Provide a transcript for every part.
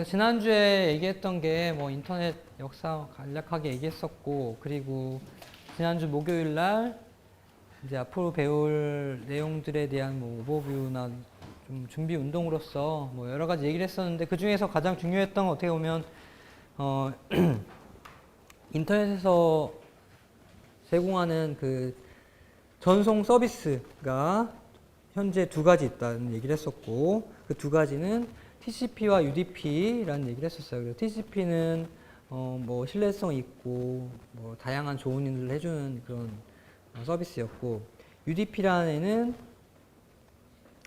그래서 지난주에 얘기했던 게 뭐 인터넷 역사 간략하게 얘기했었고, 그리고 지난주 목요일 날 이제 앞으로 배울 내용들에 대한 뭐 오버뷰나 좀 준비 운동으로서 뭐 여러 가지 얘기를 했었는데, 그 중에서 가장 중요했던 건 어떻게 보면 인터넷에서 제공하는 그 전송 서비스가 현재 두 가지 있다는 얘기를 했었고, 그 두 가지는 TCP와 UDP라는 얘기를 했었어요. 그래서 TCP는 뭐 신뢰성 있고 뭐 다양한 좋은 일을 해주는 그런 서비스였고, UDP라는 애는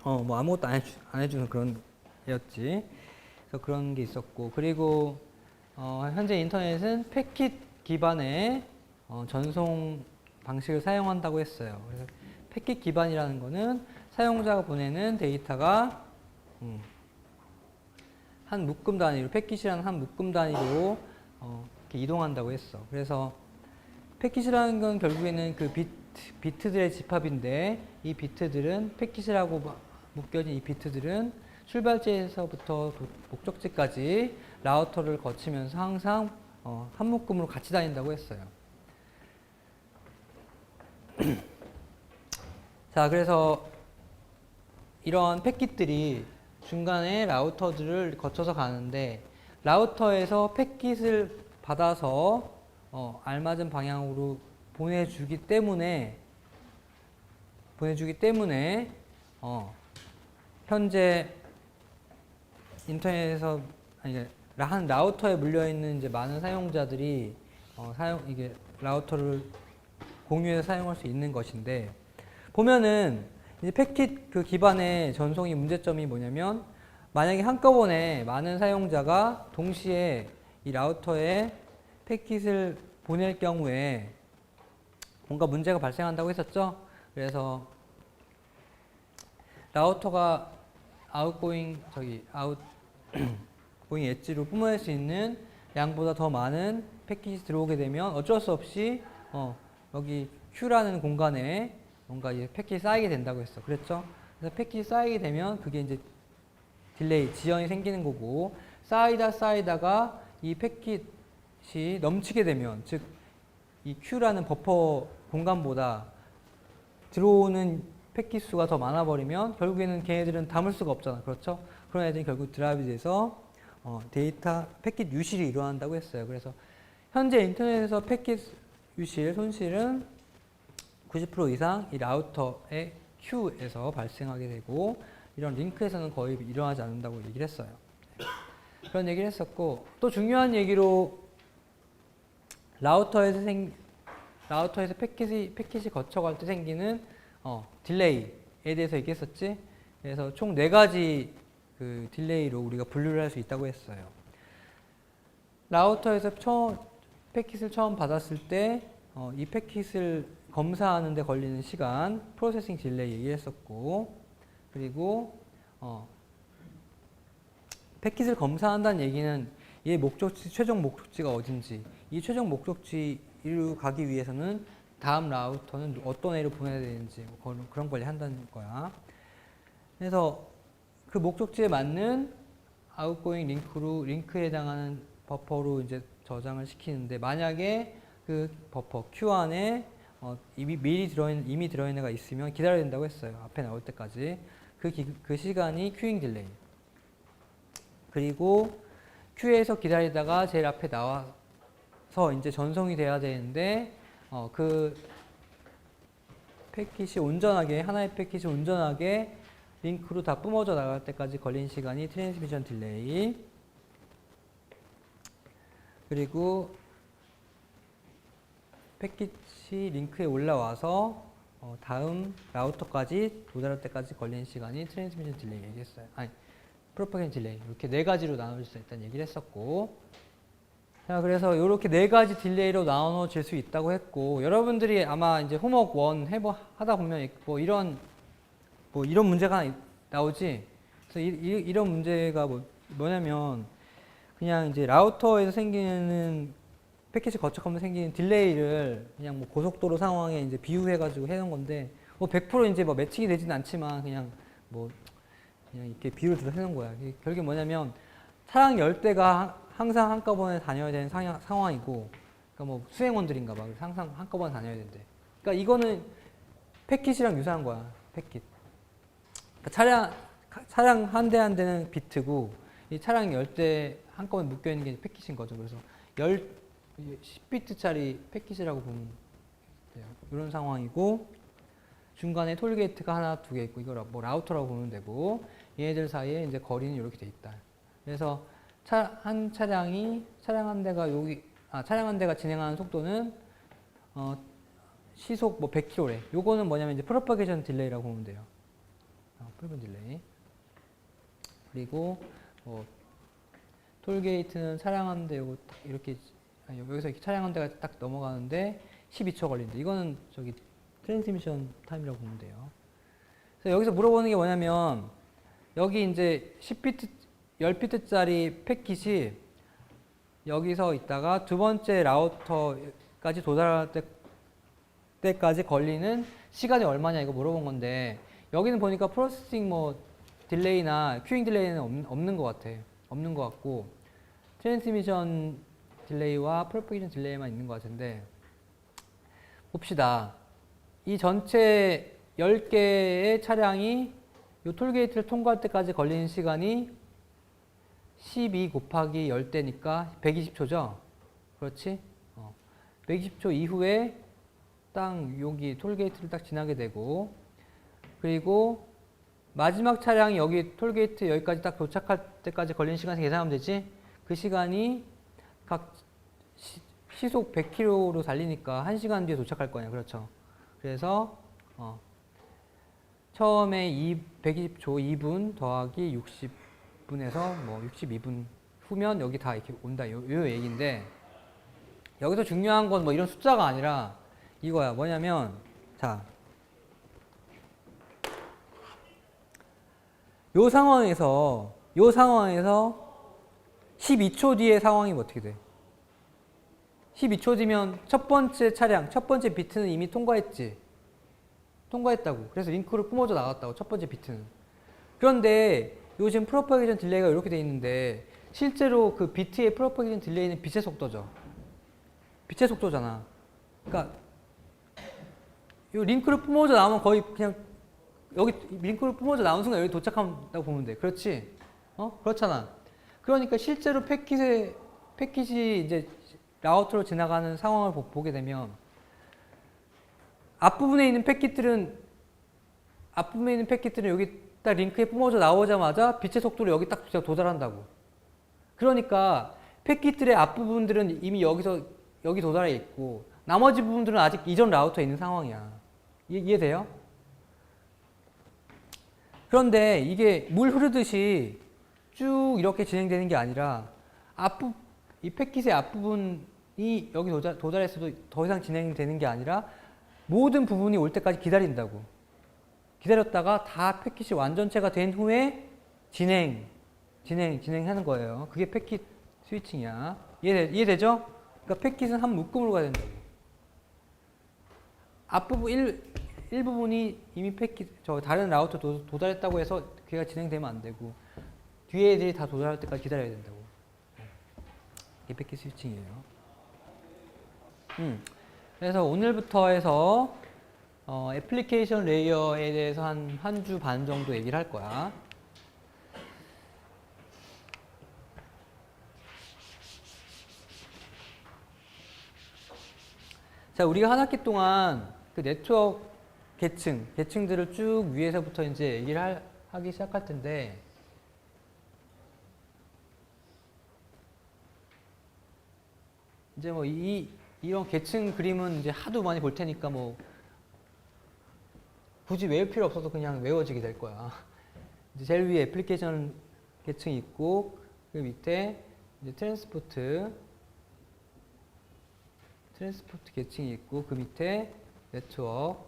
뭐 아무것도 안 해주는 그런 애였지. 그래서 그런 게 있었고, 그리고 현재 인터넷은 패킷 기반의 전송 방식을 사용한다고 했어요. 그래서 패킷 기반이라는 거는 사용자가 보내는 데이터가 한 묶음 단위로, 패킷이라는 한 묶음 단위로 이렇게 이동한다고 했어. 그래서 패킷이라는 건 결국에는 그 비트들의 집합인데, 이 비트들은 패킷이라고 묶여진 이 비트들은 출발지에서부터 목적지까지 라우터를 거치면서 항상 한 묶음으로 같이 다닌다고 했어요. 자, 그래서 이런 패킷들이 중간에 라우터들을 거쳐서 가는데, 라우터에서 패킷을 받아서 알맞은 방향으로 보내주기 때문에 현재 인터넷에서 한 라우터에 물려 있는 이제 많은 사용자들이 이게 라우터를 공유해서 사용할 수 있는 것인데, 보면은 이제 패킷 그 기반의 전송이 문제점이 뭐냐면, 만약에 한꺼번에 많은 사용자가 동시에 이 라우터에 패킷을 보낼 경우에 뭔가 문제가 발생한다고 했었죠. 그래서 라우터가 아웃고잉 엣지로 뿜어낼 수 있는 양보다 더 많은 패킷이 들어오게 되면 어쩔 수 없이 여기 Q라는 공간에 뭔가 이제 패킷이 쌓이게 된다고 했어. 그랬죠? 그래서 패킷이 쌓이게 되면 그게 이제 딜레이, 지연이 생기는 거고, 쌓이다가 이 패킷이 넘치게 되면, 즉 이 Q라는 버퍼 공간보다 들어오는 패킷 수가 더 많아 버리면 결국에는 걔네들은 담을 수가 없잖아. 그렇죠? 그런 애들이 결국 드라이브 돼서 데이터 패킷 유실이 일어난다고 했어요. 그래서 현재 인터넷에서 패킷 유실 손실은 90% 이상 이 라우터의 Q에서 발생하게 되고, 이런 링크에서는 거의 일어나지 않는다고 얘기를 했어요. 그런 얘기를 했었고, 또 중요한 얘기로 라우터에서 패킷이 거쳐갈 때 생기는 딜레이에 대해서 얘기했었지. 그래서 총 4가지 그 딜레이로 우리가 분류를 할 수 있다고 했어요. 라우터에서 패킷을 처음 받았을 때 이 패킷을 검사하는 데 걸리는 시간, 프로세싱 딜레이 얘기했었고, 그리고 패킷을 검사한다는 얘기는 얘 목적지, 최종 목적지가 어딘지, 이 최종 목적지로 가기 위해서는 다음 라우터는 어떤 애로 보내야 되는지 그런 걸 한다는 거야. 그래서 그 목적지에 맞는 아웃고잉 링크에 해당하는 버퍼로 이제 저장을 시키는데, 만약에 그 버퍼 Q 안에 이미 들어있는 애가 있으면 기다려야 된다고 했어요. 앞에 나올 때까지. 그 시간이 큐잉 딜레이. 그리고 큐에서 기다리다가 제일 앞에 나와서 이제 전송이 돼야 되는데, 그 패킷이 온전하게, 하나의 패킷이 온전하게 링크로 다 뿜어져 나갈 때까지 걸린 시간이 트랜스미션 딜레이. 그리고 패킷이 링크에 올라와서 다음 라우터까지 도달할 때까지 걸린 시간이 트랜스미션 딜레이 얘기했어요. 프로파게이션 딜레이. 이렇게 4가지로 나눠질 수 있다는 얘기를 했었고, 자, 그래서 이렇게 4가지 딜레이로 나눠질 수 있다고 했고, 여러분들이 아마 이제 홈워크 1 하다 보면 이런 문제가 나오지. 그래서 이런 문제가 뭐냐면, 그냥 이제 라우터에서 생기는 패킷이 거쳐가면서 생기는 딜레이를 그냥 뭐 고속도로 상황에 이제 비유해가지고 해놓은 건데, 100% 이제 뭐 매칭이 되진 않지만 그냥 이렇게 비유를 들어 해놓은 거야. 결국에 뭐냐면, 차량 10대가 항상 한꺼번에 다녀야 되는 상황이고, 그러니까 뭐 수행원들인가 봐. 항상 한꺼번에 다녀야 된대. 그러니까 이거는 패킷이랑 유사한 거야. 패킷. 그러니까 차량 한 대 한 대는 비트고, 이 차량 10대 한꺼번에 묶여 있는 게 패킷인 거죠. 그래서 10비트짜리 패킷이라고 보면 돼요. 이런 상황이고, 중간에 톨게이트가 하나, 두 개 있고, 이걸 뭐 라우터라고 보면 되고, 얘네들 사이에 이제 거리는 이렇게 돼 있다. 그래서 차량 한 대가 진행하는 속도는 시속 뭐 100km래. 요거는 뭐냐면 이제 프로파게이션 딜레이라고 보면 돼요. 프로파게이션 딜레이. 그리고 톨게이트는 차량 한 대 요거 딱 이렇게 여기서 차량 한 대가 딱 넘어가는데 12초 걸린다. 이거는 저기 트랜스미션 타임이라고 보면 돼요. 그래서 여기서 물어보는 게 뭐냐면 여기 이제 10비트짜리 패킷이 여기서 있다가 두 번째 라우터까지 도달할 때까지 걸리는 시간이 얼마냐 이거 물어본 건데 여기는 보니까 프로세싱 뭐 딜레이나 큐잉 딜레이는 없는 것 같아. 없는 것 같고 트랜스미션 딜레이와 프로파게이션 딜레이만 있는 것 같은데 봅시다. 이 전체 10개의 차량이 이 톨게이트를 통과할 때까지 걸리는 시간이 12 곱하기 10대니까 120초죠? 그렇지? 120초 이후에 딱 여기 톨게이트를 딱 지나게 되고 그리고 마지막 차량이 여기 톨게이트 여기까지 딱 도착할 때까지 걸리는 시간 계산하면 되지? 그 시간이 각 시속 100km로 달리니까 1시간 뒤에 도착할 거냐. 그렇죠? 그래서 처음에 120초 2분 더하기 60분에서 뭐 62분 후면 여기 다 이렇게 온다. 요 얘기인데 여기서 중요한 건 뭐 이런 숫자가 아니라 이거야. 뭐냐면 자, 요 상황에서 12초 뒤의 상황이 어떻게 돼? 12초 뒤면 첫 번째 차량, 첫 번째 비트는 이미 통과했지. 통과했다고. 그래서 링크를 뿜어져 나갔다고. 첫 번째 비트는. 그런데 요즘 프로파게이션 딜레이가 이렇게 돼 있는데 실제로 그 비트의 프로파게이션 딜레이는 빛의 속도죠. 빛의 속도잖아. 그러니까 요 링크를 뿜어져 나오면 거의 그냥 여기 링크를 뿜어져 나온 순간 여기 도착한다고 보면 돼. 그렇지? 그렇잖아. 그러니까 실제로 패킷이 이제 라우터로 지나가는 상황을 보게 되면 앞부분에 있는 패킷들은 여기 딱 링크에 뿜어져 나오자마자 빛의 속도로 여기 딱 도달한다고. 그러니까 패킷들의 앞부분들은 이미 여기 도달해 있고 나머지 부분들은 아직 이전 라우터에 있는 상황이야. 이해돼요? 그런데 이게 물 흐르듯이 쭉 이렇게 진행되는 게 아니라 이 패킷의 앞부분이 여기 도달했어도 더 이상 진행되는 게 아니라 모든 부분이 올 때까지 기다린다고. 기다렸다가 다 패킷이 완전체가 된 후에 진행하는 거예요. 그게 패킷 스위칭이야. 이해되죠? 그러니까 패킷은 한 묶음으로 가야 된다고. 앞부분 일부분이 이미 다른 라우터 도달했다고 해서 그게 진행되면 안 되고 뒤에 애들이 다 도달할 때까지 기다려야 된다고. 이게 패킷 스위칭이에요. 그래서 오늘부터 해서 애플리케이션 레이어에 대해서 한 주 반 정도 얘기를 할 거야. 자, 우리가 한 학기 동안 그 네트워크 계층들을 쭉 위에서부터 이제 얘기를 하기 시작할 텐데, 이제 뭐 이런 계층 그림은 이제 하도 많이 볼 테니까 뭐 굳이 외울 필요 없어서 그냥 외워지게 될 거야. 이제 제일 위에 애플리케이션 계층이 있고, 그 밑에 이제 트랜스포트 계층이 있고, 그 밑에 네트워크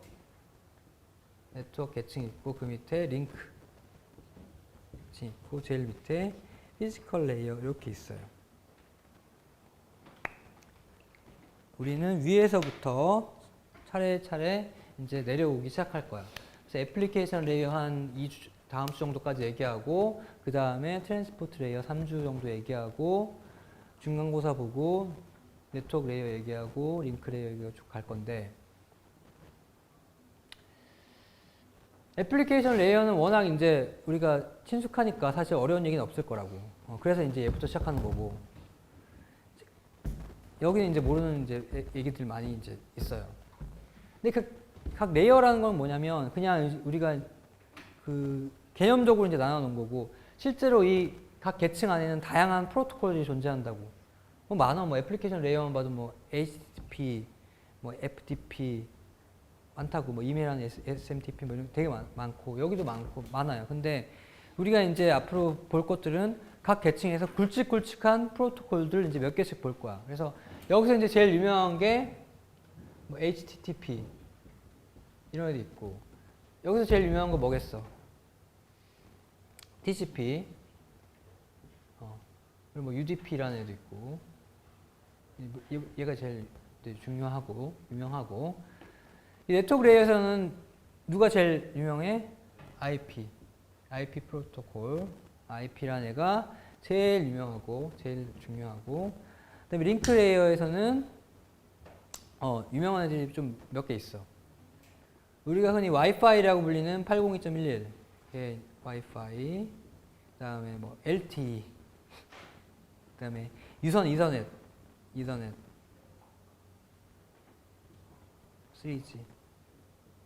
계층이 있고, 그 밑에 링크 계층이 있고, 제일 밑에 피지컬 레이어 이렇게 있어요. 우리는 위에서부터 차례차례 이제 내려오기 시작할 거야. 그래서 애플리케이션 레이어 한 다음 주 정도까지 얘기하고 그 다음에 트랜스포트 레이어 3주 정도 얘기하고 중간고사 보고 네트워크 레이어 얘기하고 링크 레이어 얘기하고 쭉 갈 건데 애플리케이션 레이어는 워낙 이제 우리가 친숙하니까 사실 어려운 얘기는 없을 거라고. 그래서 이제 얘부터 시작하는 거고. 여기는 이제 모르는 이제 얘기들 많이 이제 있어요. 근데 각 레이어라는 건 뭐냐면 그냥 우리가 그 개념적으로 이제 나눠 놓은 거고 실제로 이 각 계층 안에는 다양한 프로토콜이 존재한다고. 뭐 많아. 뭐 애플리케이션 레이어만 봐도 뭐 HTTP, 뭐 FTP 많다고. 뭐 이메일하는 SMTP 뭐 이런 되게 많고 여기도 많아요. 근데 우리가 이제 앞으로 볼 것들은 각 계층에서 굵직굵직한 프로토콜들 이제 몇 개씩 볼 거야. 그래서 여기서 이제 제일 유명한 게 뭐 HTTP 이런 애도 있고 여기서 제일 유명한 거 뭐겠어? TCP 그리고 뭐 UDP라는 애도 있고 얘가 제일 중요하고 유명하고 이 네트워크 레이어에서는 누가 제일 유명해? IP 프로토콜 IP라는 애가 제일 유명하고 제일 중요하고 그다음에 링크 레이어에서는 유명한 애들이 좀 몇 개 있어. 우리가 흔히 와이파이라고 불리는 802.11 와이파이 그다음에 뭐 LTE 그다음에 유선 이더넷 3G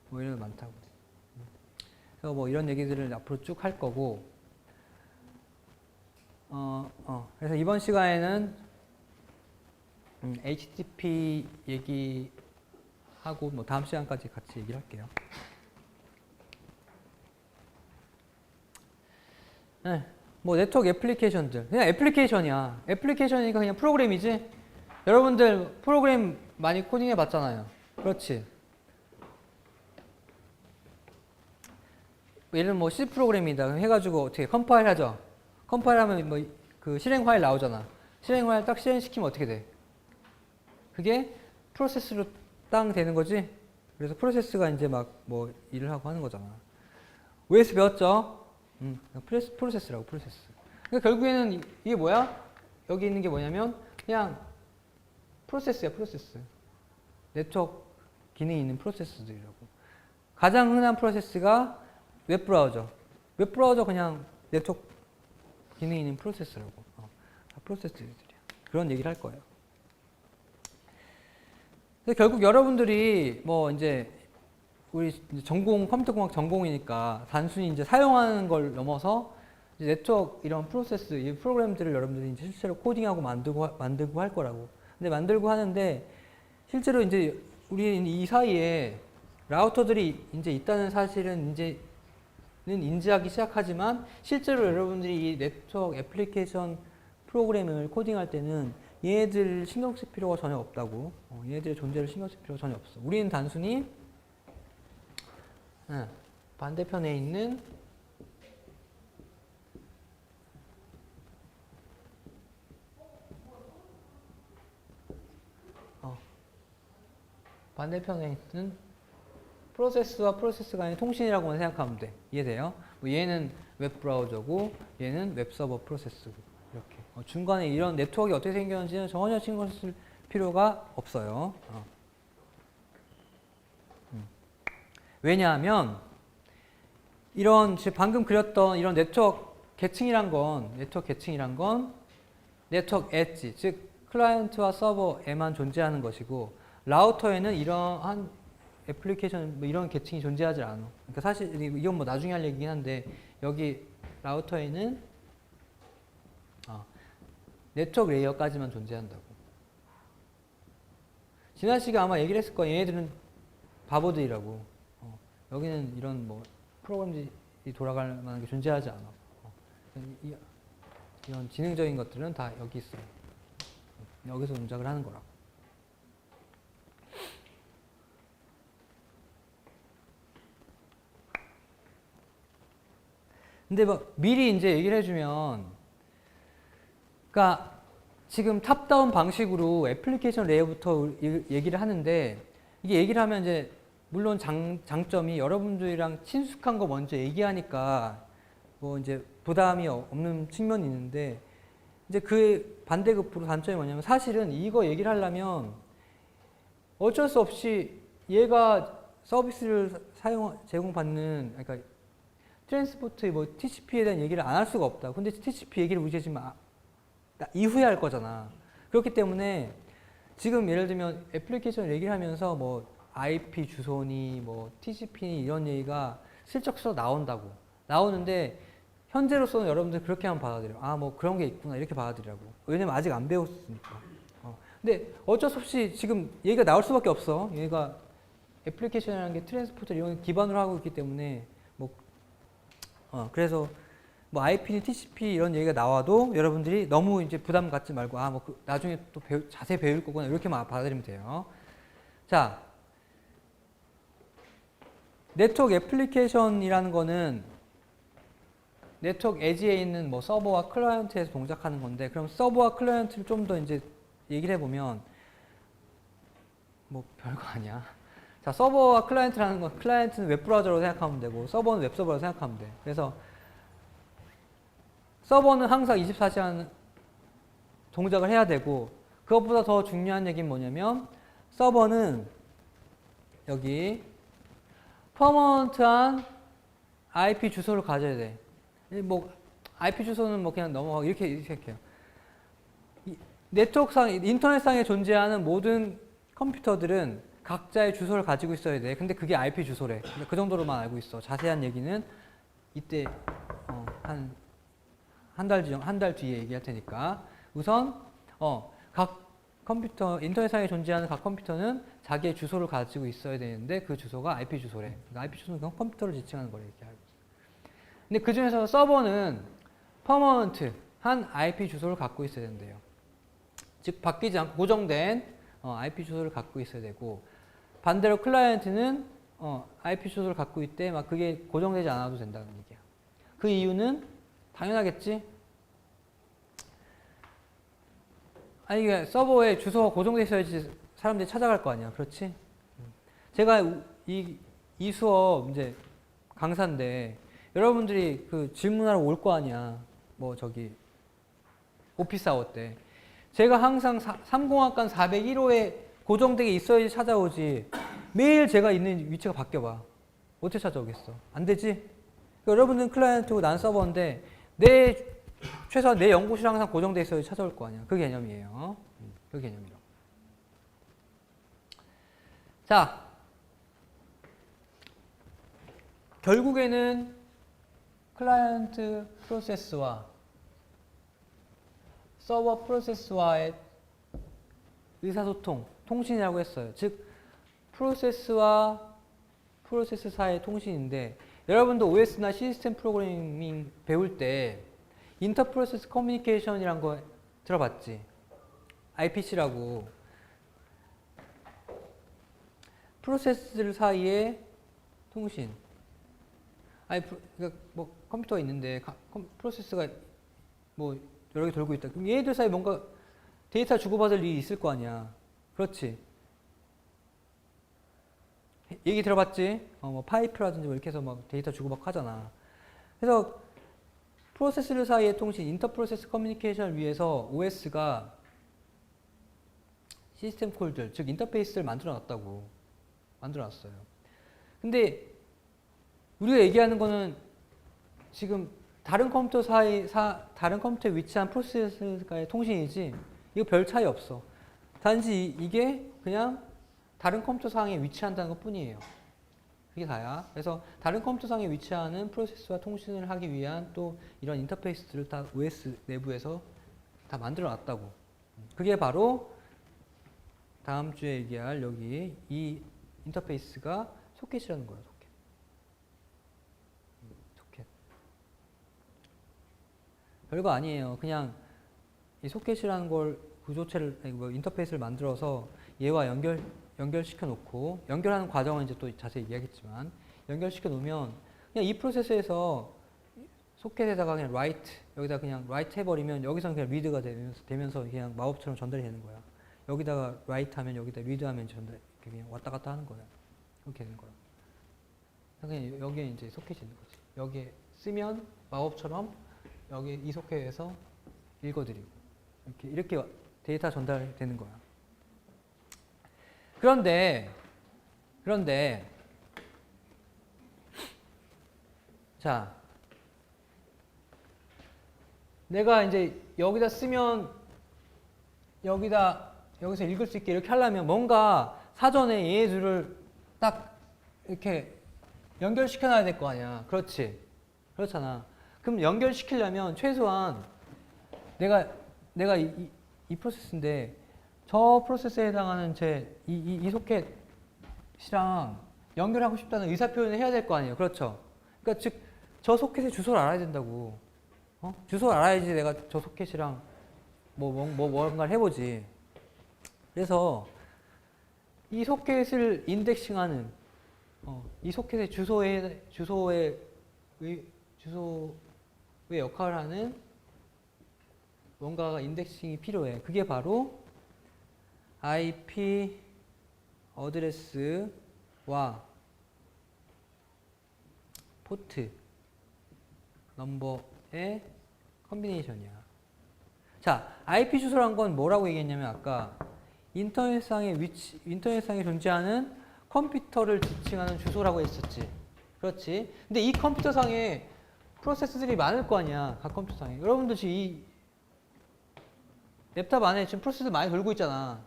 뭐 이런 거 많다고. 그래서 뭐 이런 얘기들을 앞으로 쭉 할 거고 그래서 이번 시간에는 HTTP 얘기하고 뭐 다음 시간까지 같이 얘기를 할게요. 네, 뭐 네트워크 애플리케이션들 그냥 애플리케이션이야. 애플리케이션이니까 그냥 프로그램이지. 여러분들 프로그램 많이 코딩해 봤잖아요. 그렇지. 예를 들면 뭐 C 프로그램이다 해가지고 어떻게 컴파일 하죠. 컴파일하면 뭐 그 실행 파일 나오잖아. 실행 파일 딱 실행시키면 어떻게 돼? 그게 프로세스로 땅 되는 거지. 그래서 프로세스가 이제 막 뭐 일을 하고 하는 거잖아. OS 배웠죠? 프로세스라고 프로세스. 그러니까 결국에는 이게 뭐야? 여기 있는 게 뭐냐면 그냥 프로세스야 프로세스. 네트워크 기능이 있는 프로세스들이라고. 가장 흔한 프로세스가 웹브라우저. 웹브라우저 그냥 네트워크 기능이 있는 프로세스라고. 다 프로세스들이야. 그런 얘기를 할 거예요. 그래서 결국 여러분들이 뭐 이제 우리 전공 컴퓨터공학 전공이니까 단순히 이제 사용하는 걸 넘어서 이제 네트워크 이런 프로세스, 이 프로그램들을 여러분들이 이제 실제로 코딩하고 만들고 할 거라고. 근데 만들고 하는데 실제로 이제 우리 이 사이에 라우터들이 이제 있다는 사실은 이제는 인지하기 시작하지만 실제로 여러분들이 이 네트워크 애플리케이션 프로그램을 코딩할 때는 얘네들 신경 쓸 필요가 전혀 없다고. 얘네들의 존재를 신경 쓸 필요가 전혀 없어. 우리는 단순히 반대편에 있는 프로세스와 프로세스가 아닌 통신이라고만 생각하면 돼. 이해돼요? 뭐 얘는 웹브라우저고 얘는 웹서버 프로세스고 이렇게. 중간에 이런 네트워크가 어떻게 생겼는지는 전혀 신경 쓸 필요가 없어요. 왜냐하면 이런 방금 그렸던 이런 네트워크 계층이란 건 네트워크 엣지, 즉 클라이언트와 서버에만 존재하는 것이고 라우터에는 이러한 애플리케이션 뭐 이런 계층이 존재하지 않아. 그러니까 사실 이건 뭐 나중에 할 얘기긴 한데 여기 라우터에는 네트워크 레이어까지만 존재한다고. 진아 씨가 아마 얘기를 했을 거예요. 얘네들은 바보들이라고. 여기는 이런 뭐 프로그램들이 돌아갈 만한 게 존재하지 않아. 이런 지능적인 것들은 다 여기 있어요. 여기서 동작을 하는 거라고. 근데 뭐 미리 이제 얘기를 해주면, 그러니까 지금 탑다운 방식으로 애플리케이션 레이어부터 얘기를 하는데, 이게 얘기를 하면 이제 물론 장점이 여러분들이랑 친숙한 거 먼저 얘기하니까 뭐 이제 부담이 없는 측면이 있는데 이제 그 반대급부로 단점이 뭐냐면 사실은 이거 얘기를 하려면 어쩔 수 없이 얘가 서비스를 제공받는 그러니까 트랜스포트 뭐 TCP에 대한 얘기를 안 할 수가 없다. 근데 TCP 얘기를 우리가 지금 이후에 할 거잖아. 그렇기 때문에 지금 예를 들면 애플리케이션 얘기를 하면서 뭐 IP 주소니 뭐 TCP니 이런 얘기가 슬쩍슬쩍 나오는데 현재로서는 여러분들 그렇게만 받아들여요. 아, 뭐 그런 게 있구나 이렇게 받아들이라고. 왜냐면 아직 안 배웠으니까. 근데 어쩔 수 없이 지금 얘기가 나올 수밖에 없어. 얘가 애플리케이션이라는 게 트랜스포터 이런 기반으로 하고 있기 때문에 뭐 그래서 뭐 IP니 TCP 이런 얘기가 나와도 여러분들이 너무 이제 부담 갖지 말고 아, 뭐 나중에 또 자세히 배울 거구나 이렇게만 받아들이면 돼요. 자, 네트워크 애플리케이션이라는 거는 네트워크 에지에 있는 뭐 서버와 클라이언트에서 동작하는 건데 그럼 서버와 클라이언트를 좀 더 이제 얘기를 해보면 뭐 별거 아니야. 자, 서버와 클라이언트라는 건 클라이언트는 웹브라우저로 생각하면 되고 서버는 웹서버로 생각하면 돼. 그래서 서버는 항상 24시간 동작을 해야 되고 그것보다 더 중요한 얘기는 뭐냐면 서버는 여기 퍼머넌트한 IP 주소를 가져야 돼. 뭐 IP 주소는 뭐 그냥 넘어가고 이렇게 할게요. 네트워크상 인터넷상에 존재하는 모든 컴퓨터들은 각자의 주소를 가지고 있어야 돼. 근데 그게 IP 주소래. 그 정도로만 알고 있어. 자세한 얘기는 이때 한 달 뒤에 얘기할 테니까. 우선 각 컴퓨터 인터넷상에 존재하는 각 컴퓨터는 자기의 주소를 가지고 있어야 되는데 그 주소가 IP 주소래. 그러니까 IP 주소는 그냥 컴퓨터를 지칭하는 거래. 이렇게 알고 있어. 근데 그 중에서 서버는 퍼머넌트 한 IP 주소를 갖고 있어야 된대요. 즉 바뀌지 않고 고정된 IP 주소를 갖고 있어야 되고 반대로 클라이언트는 IP 주소를 갖고 있대 막 그게 고정되지 않아도 된다는 얘기야. 그 이유는 당연하겠지. 아니 이게 서버에 주소가 고정돼 있어야지 사람들이 찾아갈 거 아니야. 그렇지? 제가 이 수업 이제 강사인데 여러분들이 그 질문하러 올 거 아니야. 뭐 저기 오피스 아워 때. 제가 항상 3공학관 401호에 고정되게 있어야지 찾아오지. 매일 제가 있는 위치가 바뀌어봐. 어떻게 찾아오겠어? 안 되지? 그러니까 여러분들은 클라이언트고 난 서버인데 최소한 내 연구실 항상 고정돼 있어야지 찾아올 거 아니야. 그 개념이에요. 그 개념이라고. 자, 결국에는 클라이언트 프로세스와 서버 프로세스와의 의사소통, 통신이라고 했어요. 즉 프로세스와 프로세스 사이의 통신인데 여러분도 OS나 시스템 프로그래밍 배울 때 인터프로세스 커뮤니케이션이란 거 들어봤지? IPC라고 프로세스들 사이의 통신. 아니 그러니까 뭐 컴퓨터가 있는데 프로세스가 뭐 여러 개 돌고 있다. 그럼 얘들 사이에 뭔가 데이터 주고받을 일이 있을 거 아니야. 그렇지? 얘기 들어봤지? 뭐 파이프라든지 뭐 이렇게 해서 막 데이터 주고받고 하잖아. 그래서 프로세스들 사이의 통신, 인터프로세스 커뮤니케이션을 위해서 OS가 시스템 콜들, 즉 인터페이스를 만들어놨다고. 만들어놨어요. 근데 우리가 얘기하는 거는 지금 다른 컴퓨터에 위치한 프로세스가의 통신이지 이거 별 차이 없어. 단지 이게 그냥 다른 컴퓨터 상에 위치한다는 것 뿐이에요. 그게 다야. 그래서 다른 컴퓨터 상에 위치하는 프로세스와 통신을 하기 위한 또 이런 인터페이스들을 다 OS 내부에서 다 만들어 놨다고. 그게 바로 다음 주에 얘기할 여기 이 인터페이스가 소켓이라는 거예요. 소켓. 별거 아니에요. 그냥 이 소켓이라는 걸 구조체를 뭐 인터페이스를 만들어서 얘와 연결시켜 놓고 연결하는 과정은 이제 또 자세히 얘기하겠지만 연결시켜 놓으면 그냥 이 프로세스에서 소켓에다가 그냥 write 여기다 그냥 write 해버리면 여기서는 그냥 read가 되면서 그냥 마법처럼 전달이 되는 거야. 여기다가 write 하면 여기다 read 하면 전달 그냥 왔다 갔다 하는 거야. 그렇게 되는 거야. 그냥 여기에 이제 소켓이 있는 거지. 여기에 쓰면 마법처럼 여기 이 소켓에서 읽어드리고 이렇게 데이터 전달되는 거야. 그런데 자, 내가 이제 여기다 쓰면 여기서 읽을 수 있게 이렇게 하려면 뭔가 사전에 얘네들을 딱 이렇게 연결시켜 놔야 될 거 아니야. 그렇지? 그렇잖아. 그럼 연결시키려면 최소한 내가 이 프로세스인데 저 프로세스에 해당하는 이 소켓이랑 연결하고 싶다는 의사 표현을 해야 될 거 아니에요. 그렇죠? 그러니까 즉 저 소켓의 주소를 알아야 된다고. 주소를 알아야지 내가 저 소켓이랑 뭔가를 해보지. 그래서 이 소켓을 인덱싱하는 이 소켓의 주소의 역할을 하는 뭔가가 인덱싱이 필요해. 그게 바로 IP 어드레스와 포트 넘버의 컨비네이션이야. 자, IP 주소란 건 뭐라고 얘기했냐면 아까 인터넷상에 존재하는 컴퓨터를 지칭하는 주소라고 했었지. 그렇지. 근데 이 컴퓨터상에 프로세스들이 많을 거 아니야. 각 컴퓨터상에. 여러분들 지금 이 랩탑 안에 지금 프로세스 많이 돌고 있잖아.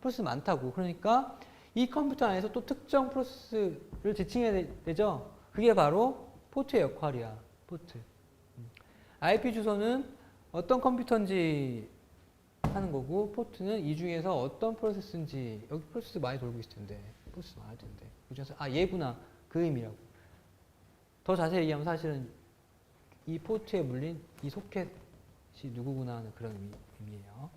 프로세스 많다고. 그러니까 이 컴퓨터 안에서 또 특정 프로세스를 지칭해야 되죠. 그게 바로 포트의 역할이야. 포트. IP 주소는 어떤 컴퓨터인지 하는 거고, 포트는 이 중에서 어떤 프로세스인지. 여기 프로세스 많이 돌고 있을 텐데. 프로세스 많을 텐데. 그 중에서 얘구나. 그 의미라고. 더 자세히 얘기하면 사실은 이 포트에 물린 이 소켓이 누구구나 하는 그런 의미예요.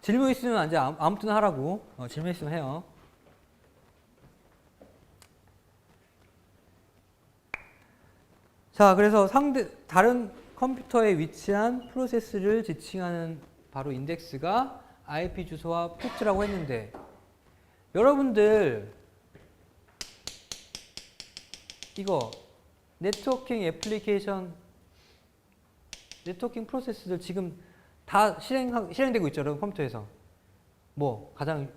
질문 있으면 이제 아무 때나 하라고. 질문 있으면 해요. 자, 그래서 다른 컴퓨터에 위치한 프로세스를 지칭하는 바로 인덱스가 IP 주소와 포트라고 했는데, 여러분들 이거 네트워킹 애플리케이션, 네트워킹 프로세스들 지금 다 실행되고 있죠, 여러분 컴퓨터에서. 뭐 가장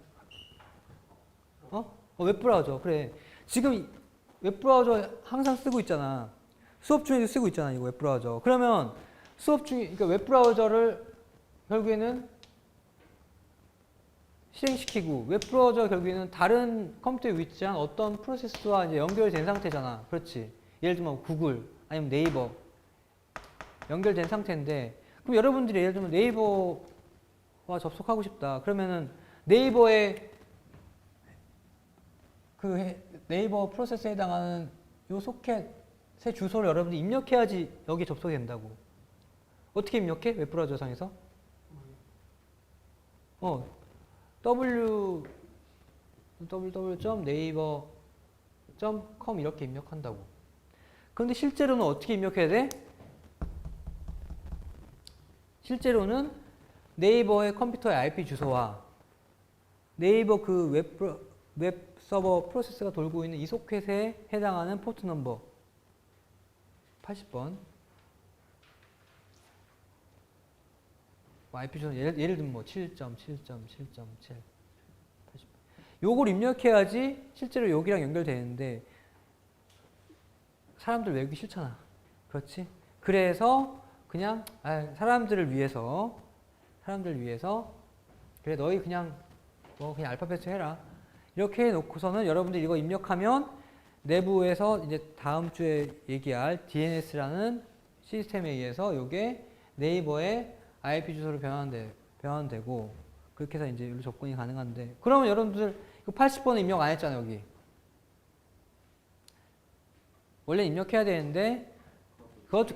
웹브라우저. 그래. 지금 웹브라우저 항상 쓰고 있잖아. 수업 중에도 쓰고 있잖아, 이거 웹브라우저. 그러면 수업 중에, 그러니까 웹브라우저를 결국에는 실행시키고, 웹브라우저 결국에는 다른 컴퓨터에 위치한 어떤 프로세스와 이제 연결된 상태잖아. 그렇지. 예를 들면 구글, 아니면 네이버. 연결된 상태인데, 그럼 여러분들이 예를 들면 네이버와 접속하고 싶다. 그러면은 네이버의 네이버 프로세스에 해당하는 요 소켓 새 주소를 여러분들이 입력해야지 여기 접속이 된다고. 어떻게 입력해? 웹브라우저 상에서? www.naver.com 이렇게 입력한다고. 그런데 실제로는 어떻게 입력해야 돼? 실제로는 네이버의 컴퓨터의 IP 주소와 네이버 그 웹 서버 프로세스가 돌고 있는 이 소켓에 해당하는 포트 넘버 80번. IP 주소 예를 들면 뭐 7.7.7.7 요걸 입력해야지 실제로 여기랑 연결되는데 사람들 외우기 싫잖아. 그렇지? 그래서 그냥 사람들을 위해서 그래 너희 그냥 그냥 알파벳으로 해라. 이렇게 해놓고서는 여러분들 이거 입력하면 내부에서 이제 다음 주에 얘기할 DNS라는 시스템에 의해서 이게 네이버의 IP 주소로 변환되고 그렇게 해서 이제 여기로 접근이 가능한데, 그러면 여러분들 이거 80번은 입력 안 했잖아요. 여기 원래 입력해야 되는데 그것도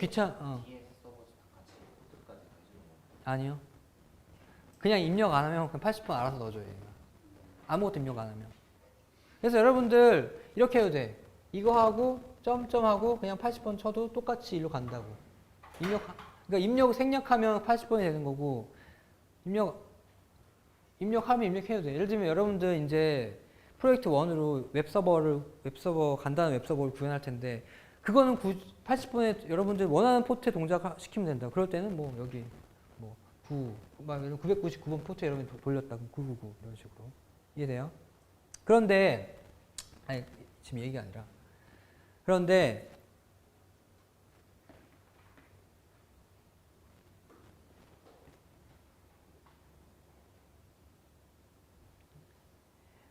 아니요. 그냥 입력 안 하면 그냥 80번 알아서 넣어줘요. 아무것도 입력 안 하면. 그래서 여러분들 이렇게 해도 돼. 이거 하고 점점하고 그냥 80번 쳐도 똑같이 일로 간다고. 그러니까 입력 생략하면 80번이 되는 거고, 입력하면 입력해도 돼. 예를 들면 여러분들 이제 프로젝트 1으로 웹서버 간단한 웹서버를 구현할 텐데 그거는 80번에 여러분들 원하는 포트에 동작 시키면 된다. 그럴 때는 뭐 여기 뭐 999번 포트에 여러분이 돌렸다. 999 이런 식으로. 이해돼요? 그런데 아니 지금 얘기가 아니라 그런데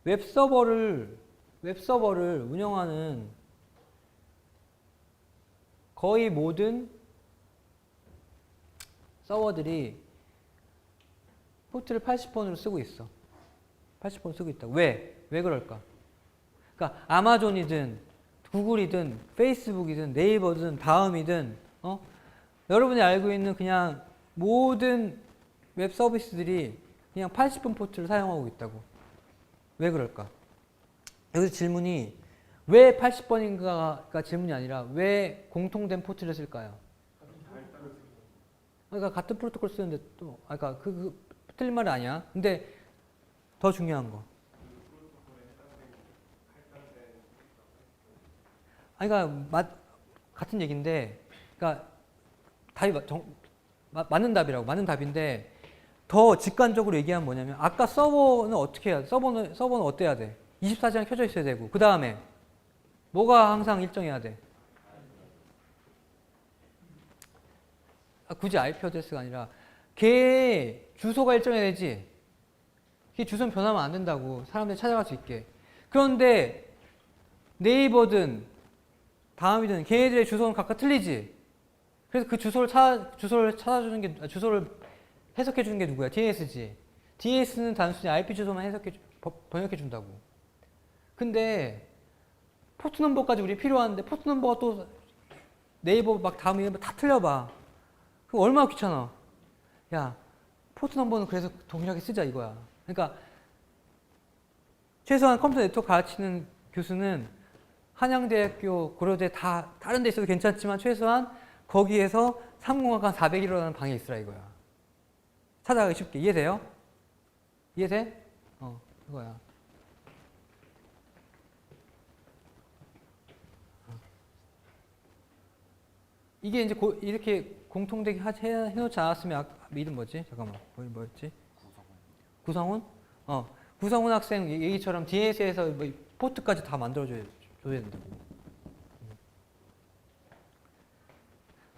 웹서버를 운영하는 거의 모든 서버들이 포트를 80번으로 쓰고 있어. 80번 쓰고 있다. 왜 그럴까? 그러니까 아마존이든 구글이든 페이스북이든 네이버든 다음이든 여러분이 알고 있는 그냥 모든 웹 서비스들이 그냥 80번 포트를 사용하고 있다고. 왜 그럴까? 여기서 질문이 왜 80번인가가 질문이 아니라 왜 공통된 포트를 쓸까요? 그러니까 같은 프로토콜 쓰는데 또 그러니까 틀린 말은 아니야. 근데 더 중요한 거. 그러니까 같은 얘기인데, 그러니까 답이 맞는 답이라고 맞는 답인데 더 직관적으로 얘기하면 뭐냐면 아까 서버는 어떻게 해야 돼? 서버는 어때야 돼? 24시간 켜져 있어야 되고 그 다음에 뭐가 항상 일정해야 돼? 굳이 IP 어드레스가 아니라 걔 주소가 일정해야 되지. 걔 주소는 변하면 안 된다고 사람들이 찾아갈 수 있게. 그런데 네이버든 다음이든 걔네들의 주소는 각각 틀리지. 그래서 그 주소를 찾아주는 게 주소를 해석해 주는 게 누구야? DNS지. DNS는 단순히 IP 주소만 번역해 준다고. 근데 포트 넘버까지 우리 필요한데 포트 넘버가 또 네이버 막 다음 이런 다 틀려봐. 그럼 얼마나 귀찮아. 야, 포트 넘버는 그래서 동일하게 쓰자 이거야. 그러니까 최소한 컴퓨터 네트워크 가르치는 교수는 한양대학교, 고려대 다 다른 데 있어도 괜찮지만 최소한 거기에서 3공학관 401호라는 방에 있으라 이거야. 찾아가기 쉽게. 이해돼요? 이해돼? 그거야. 이게 이제 이렇게 공통되게 해놓지 않았으면 이름 뭐지? 잠깐만. 뭐였지? 구성훈? 구성훈 학생 얘기처럼 DNS에서 뭐 포트까지 다 만들어줘야 된다고.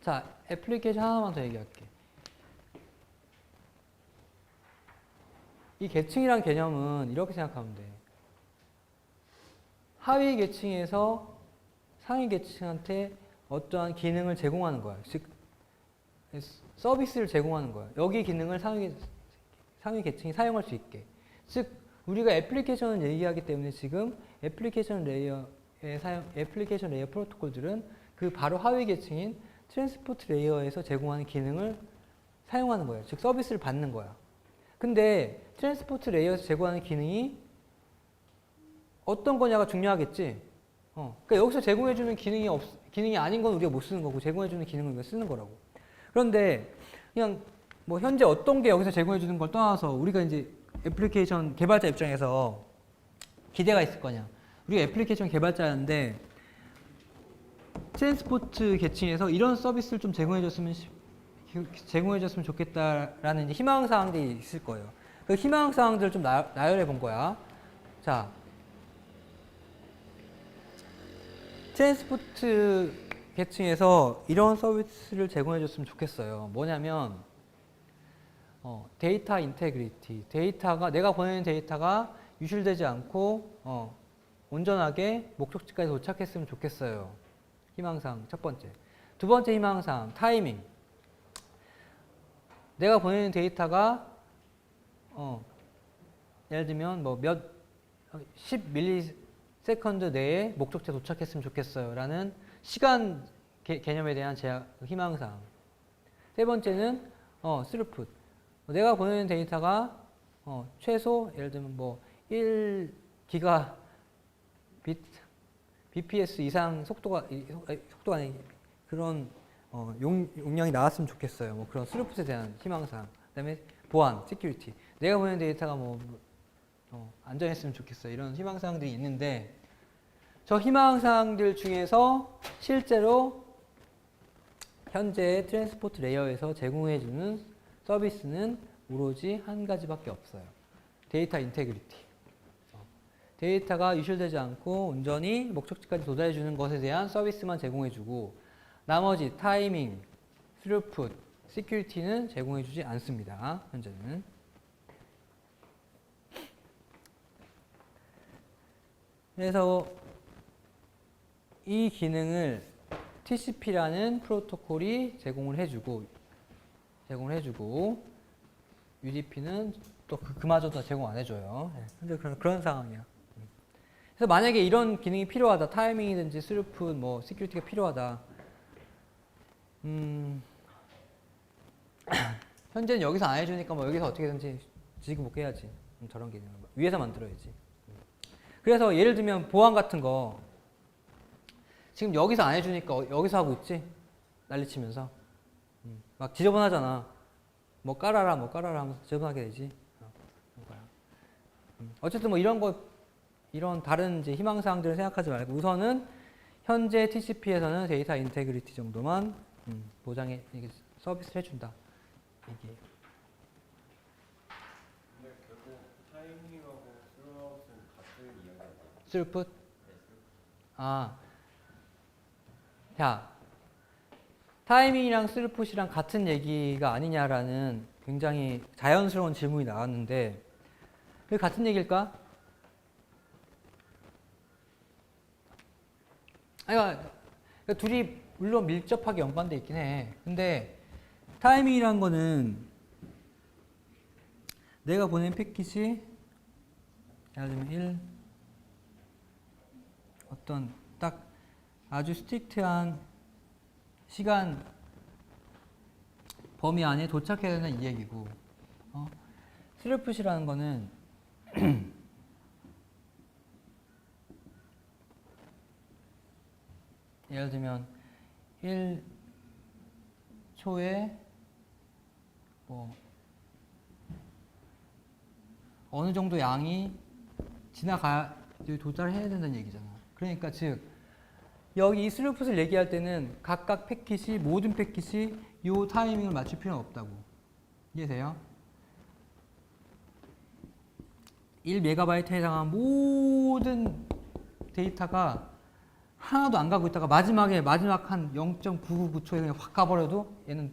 자, 애플리케이션 하나만 더 얘기할게. 이 계층이란 개념은 이렇게 생각하면 돼. 하위 계층에서 상위 계층한테 어떠한 기능을 제공하는 거야. 즉, 서비스를 제공하는 거야. 여기 기능을 상위 계층이 사용할 수 있게. 즉, 우리가 애플리케이션을 얘기하기 때문에 지금 애플리케이션 레이어 프로토콜들은 그 바로 하위 계층인 트랜스포트 레이어에서 제공하는 기능을 사용하는 거예요. 즉, 서비스를 받는 거야. 근데 트랜스포트 레이어에서 제공하는 기능이 어떤 거냐가 중요하겠지. 그러니까 여기서 제공해주는 기능이 아닌 건 우리가 못 쓰는 거고 제공해주는 기능을 우리가 쓰는 거라고. 그런데 그냥 뭐 현재 어떤 게 여기서 제공해주는 걸 떠나서 우리가 이제 애플리케이션 개발자 입장에서 기대가 있을 거냐. 우리가 애플리케이션 개발자인데 트랜스포트 계층에서 이런 서비스를 좀 제공해줬으면 좋겠다라는 희망사항들이 있을 거예요. 그 희망사항들을 좀 나열해 본 거야. 자, 트랜스포트 계층에서 이런 서비스를 제공해줬으면 좋겠어요. 뭐냐면 데이터 인테그리티. 내가 보내는 데이터가 유출되지 않고 온전하게 목적지까지 도착했으면 좋겠어요. 희망사항 첫 번째. 두 번째 희망사항 타이밍. 내가 보내는 데이터가 예를 들면 뭐 10ms 내에 목적지에 도착했으면 좋겠어요 라는 시간 개념에 대한 희망사항. 세 번째는 스루풋. 내가 보내는 데이터가 최소 예를 들면 뭐 1기가 bps 이상 속도가 아니 그런 용량이 나왔으면 좋겠어요. 뭐 그런 스루풋에 대한 희망사항. 그다음에 보안, 시큐리티. 내가 보내는 데이터가 뭐 안전했으면 좋겠어. 이런 희망사항들이 있는데 저 희망사항들 중에서 실제로 현재 트랜스포트 레이어에서 제공해주는 서비스는 오로지 한 가지밖에 없어요. 데이터 인테그리티. 데이터가 유실되지 않고 온전히 목적지까지 도달해주는 것에 대한 서비스만 제공해주고 나머지 타이밍, 스루풋, 시큐리티는 제공해주지 않습니다. 현재는. 그래서 이 기능을 TCP라는 프로토콜이 제공을 해주고 UDP는 또 그마저도 제공 안 해줘요. 현재 그런 상황이야. 그래서 만약에 이런 기능이 필요하다, 타이밍이든지 스루풋, 뭐 시큐리티가 필요하다. 현재는 여기서 안 해주니까 뭐 여기서 어떻게든지 지지고 해야지. 저런 기능을 위에서 만들어야지. 그래서 예를 들면 보안 같은 거 지금 여기서 안 해주니까 여기서 하고 있지? 난리치면서 막 지저분하잖아. 뭐 깔아라 하면서 지저분하게 되지. 어쨌든 뭐 이런 다른 이제 희망사항들을 생각하지 말고 우선은 현재 TCP에서는 데이터 인테그리티 정도만 보장해 서비스를 해준다. 얘기예요. 근데 결국 타이밍하고 스루아웃은 같은 이야기 아니에요? 스루풋? 네, 야, 타이밍이랑 스루풋이랑 같은 얘기가 아니냐라는 굉장히 자연스러운 질문이 나왔는데 그게 같은 얘기일까? 그러니까 둘이 물론 밀접하게 연관돼 있긴 해. 근데 타이밍이란 거는 내가 보낸 패킷이 예를 들면 어떤 딱 아주 스트릭트한 시간 범위 안에 도착해야 되는 이 얘기고 스루풋이라는 거는 예를 들면 1초에 뭐 어느 정도 양이 지나가야 도달해야 된다는 얘기잖아. 그러니까 즉 여기 이 스루풋을 얘기할 때는 각각 패킷이 모든 패킷이 이 타이밍을 맞출 필요는 없다고. 이해돼요? 1MB에 해당한 모든 데이터가 하나도 안 가고 있다가 마지막 한 0.999초에 그냥 확 가버려도 얘는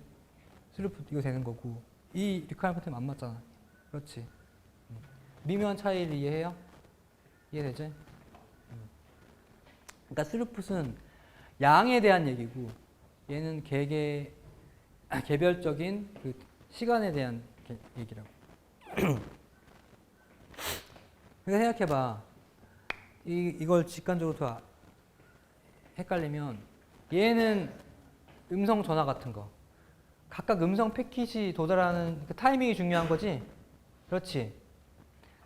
스루풋 이거 되는 거고 이 리퀘어먼트는 안 맞잖아. 그렇지. 미묘한 차이를 이해해요? 이해되지? 그러니까 스루풋은 양에 대한 얘기고 얘는 개별적인 그 시간에 대한 얘기라고. 그러니까 생각해봐. 이걸 직관적으로 더 헷갈리면 얘는 음성 전화 같은 거 각각 음성 패킷이 도달하는 그 타이밍이 중요한 거지. 그렇지.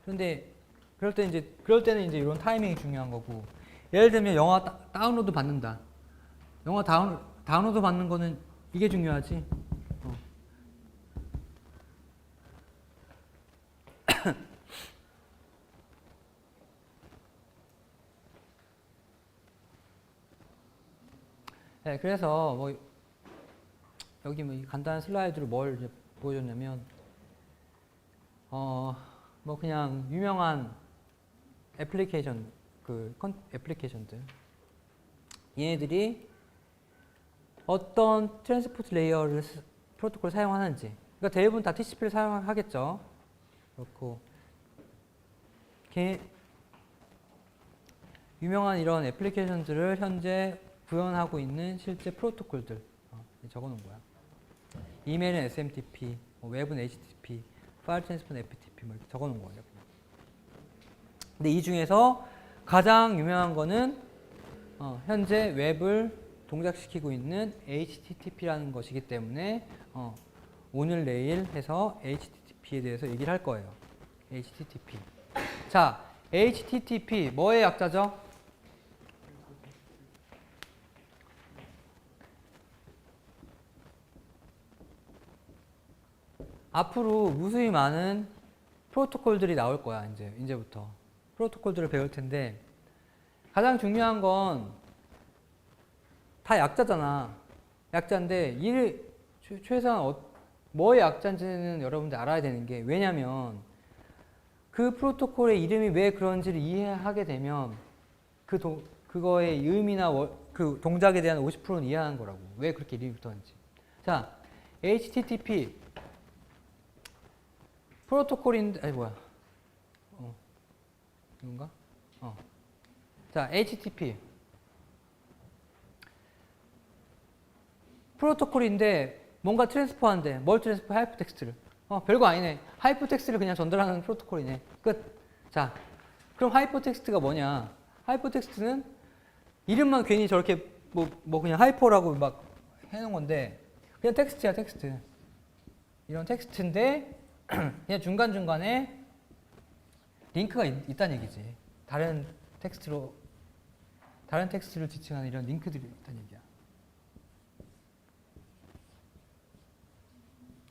그런데 그럴 때는 이제 이런 타이밍이 중요한 거고 예를 들면 영화 다운로드 받는다. 영화 다운로드 받는 거는 이게 중요하지. 네, 그래서 뭐 여기 뭐 간단한 슬라이드로 뭘 이제 보여줬냐면 뭐 그냥 유명한 애플리케이션들 얘네들이 어떤 트랜스포트 레이어를 프로토콜을 사용하는지 그러니까 대부분 다 TCP를 사용하겠죠. 그렇고 유명한 이런 애플리케이션들을 현재 구현하고 있는 실제 프로토콜들 적어놓은 거야. 이메일은 SMTP, 웹은 HTTP, 파일 트랜스퍼는 FTP 뭐 이렇게 적어놓은 거예요. 근데 이 중에서 가장 유명한 거는 현재 웹을 동작시키고 있는 HTTP라는 것이기 때문에 오늘 내일 해서 HTTP에 대해서 얘기를 할 거예요. HTTP. 자, HTTP 뭐의 약자죠? 앞으로 무수히 많은 프로토콜들이 나올 거야, 이제부터. 프로토콜들을 배울 텐데, 가장 중요한 건 다 약자잖아. 약자인데, 최소한 뭐의 약자인지는 여러분들 알아야 되는 게, 왜냐면 그 프로토콜의 이름이 왜 그런지를 이해하게 되면 그거의 의미나 그 동작에 대한 50%는 이해하는 거라고. 왜 그렇게 이름이 붙었는지. 자, HTTP 프로토콜인데, 아니 뭐야? 이건가? 자, HTTP 프로토콜인데 뭔가 트랜스퍼하는데 뭘 트랜스퍼? 하이퍼텍스트를. 별거 아니네. 하이퍼텍스트를 그냥 전달하는 프로토콜이네. 끝. 자, 그럼 하이퍼텍스트가 뭐냐? 하이퍼텍스트는 이름만 괜히 저렇게 뭐 그냥 하이퍼라고 막 해놓은 건데 그냥 텍스트야, 텍스트. 이런 텍스트인데 그냥 중간중간에 링크가 있다는 얘기지. 다른 텍스트를 지칭하는 이런 링크들이 있다는 얘기야.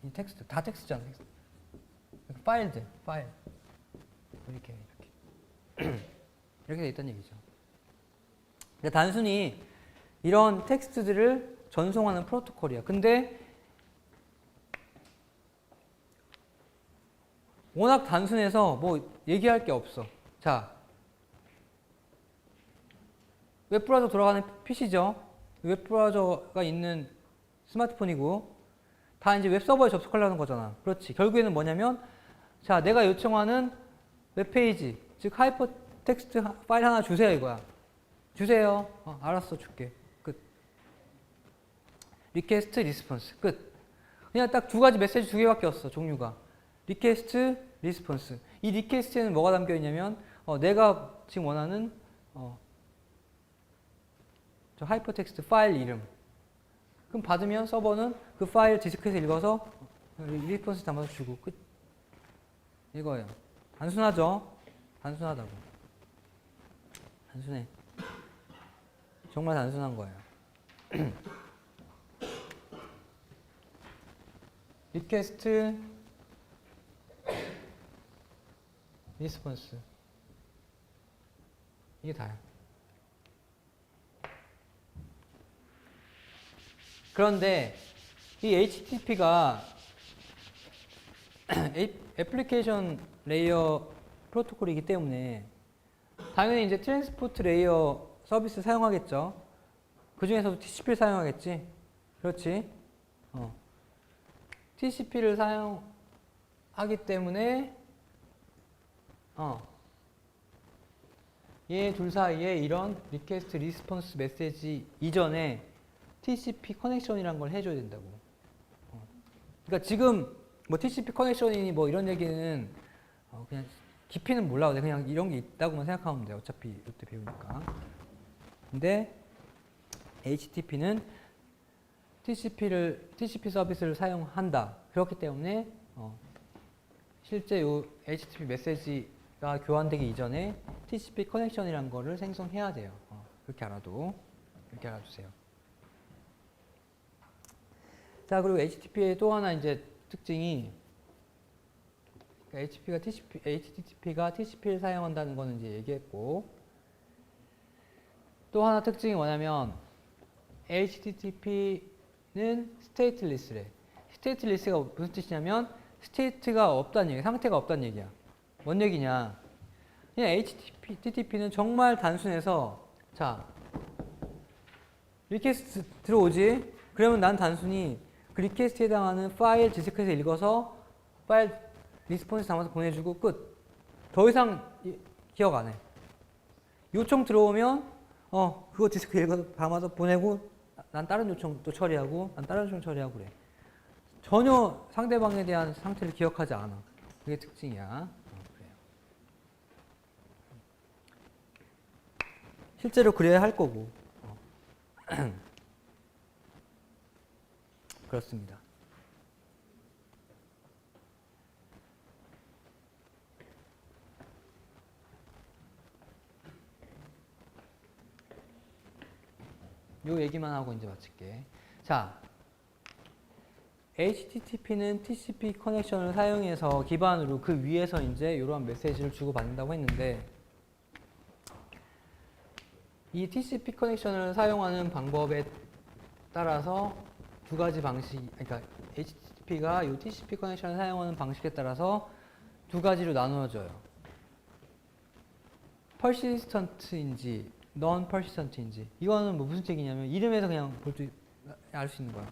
이 텍스트, 다 텍스트잖아. 텍스트. 파일. 이렇게. 이렇게 돼 있다는 얘기죠. 그러니까 단순히 이런 텍스트들을 전송하는 프로토콜이야. 근데 워낙 단순해서 뭐 얘기할 게 없어. 자, 웹브라우저 돌아가는 PC죠. 웹브라우저가 있는 스마트폰이고 다 이제 웹서버에 접속하려는 거잖아. 그렇지. 결국에는 뭐냐면 자, 내가 요청하는 웹페이지, 즉 하이퍼텍스트 파일 하나 주세요 이거야. 주세요. 알았어, 줄게. 끝. 리퀘스트, 리스폰스. 끝. 그냥 딱 두 가지 메시지 두 개밖에 없어, 종류가. 리퀘스트, 리스폰스. 이 리퀘스트에는 뭐가 담겨 있냐면 내가 지금 원하는 저 하이퍼텍스트 파일 이름. 그럼 받으면 서버는 그 파일 디스크에서 읽어서 리스폰스 담아서 주고 끝. 이거예요. 단순하죠? 단순하다고. 단순해. 정말 단순한 거예요. 리퀘스트, 리스폰스. 이게 다야. 그런데 이 HTTP가 애플리케이션 레이어 프로토콜이기 때문에 당연히 이제 트랜스포트 레이어 서비스 사용하겠죠. 그 중에서도 TCP를 사용하겠지. 그렇지. TCP를 사용하기 때문에 얘 둘 사이에 이런 리퀘스트 리스폰스 메시지 이전에 TCP 커넥션이라는 걸 해줘야 된다고. 그러니까 지금 뭐 TCP 커넥션이니 뭐 이런 얘기는 그냥 깊이는 몰라. 그냥 이런 게 있다고만 생각하면 돼. 어차피 이때 배우니까. 근데 HTTP는 TCP 서비스를 사용한다. 그렇기 때문에 실제 이 HTTP 메시지가 교환되기 이전에 TCP 커넥션이라는 거를 생성해야 돼요. 그렇게 알아도 이렇게 알아주세요. 자, 그리고 HTTP의 또 하나 이제 특징이 HTTP가 TCP를 사용한다는 거는 이제 얘기했고 또 하나 특징이 뭐냐면 HTTP는 스테이트리스래. 스테이트리스가 무슨 뜻이냐면 스테이트가 없다는 얘기야. 상태가 없다는 얘기야. 뭔 얘기냐? 그냥 HTTP는 정말 단순해서 자 리퀘스트 들어오지? 그러면 난 단순히 그 리퀘스트에 해당하는 파일 디스크에서 읽어서 파일 리스폰스 담아서 보내주고 끝. 더 이상 기억 안 해. 요청 들어오면 그거 디스크 읽어서 담아서 보내고 난 다른 요청 또 처리하고 난 다른 요청 처리하고 그래. 전혀 상대방에 대한 상태를 기억하지 않아. 그게 특징이야. 그래요. 실제로 그래야 할 거고. 그렇습니다. 요 얘기만 하고 이제 마칠게. 자, HTTP는 TCP 커넥션을 사용해서 기반으로 그 위에서 이제 이러한 메시지를 주고받는다고 했는데 이 TCP 커넥션을 사용하는 방법에 따라서 두 가지 방식, 그러니까 HTTP가 이 TCP 커넥션을 사용하는 방식에 따라서 두 가지로 나누어져요. persistent인지 non-persistent인지. 이거는 뭐 무슨 얘기냐면 이름에서 그냥 알 수 있는 거야.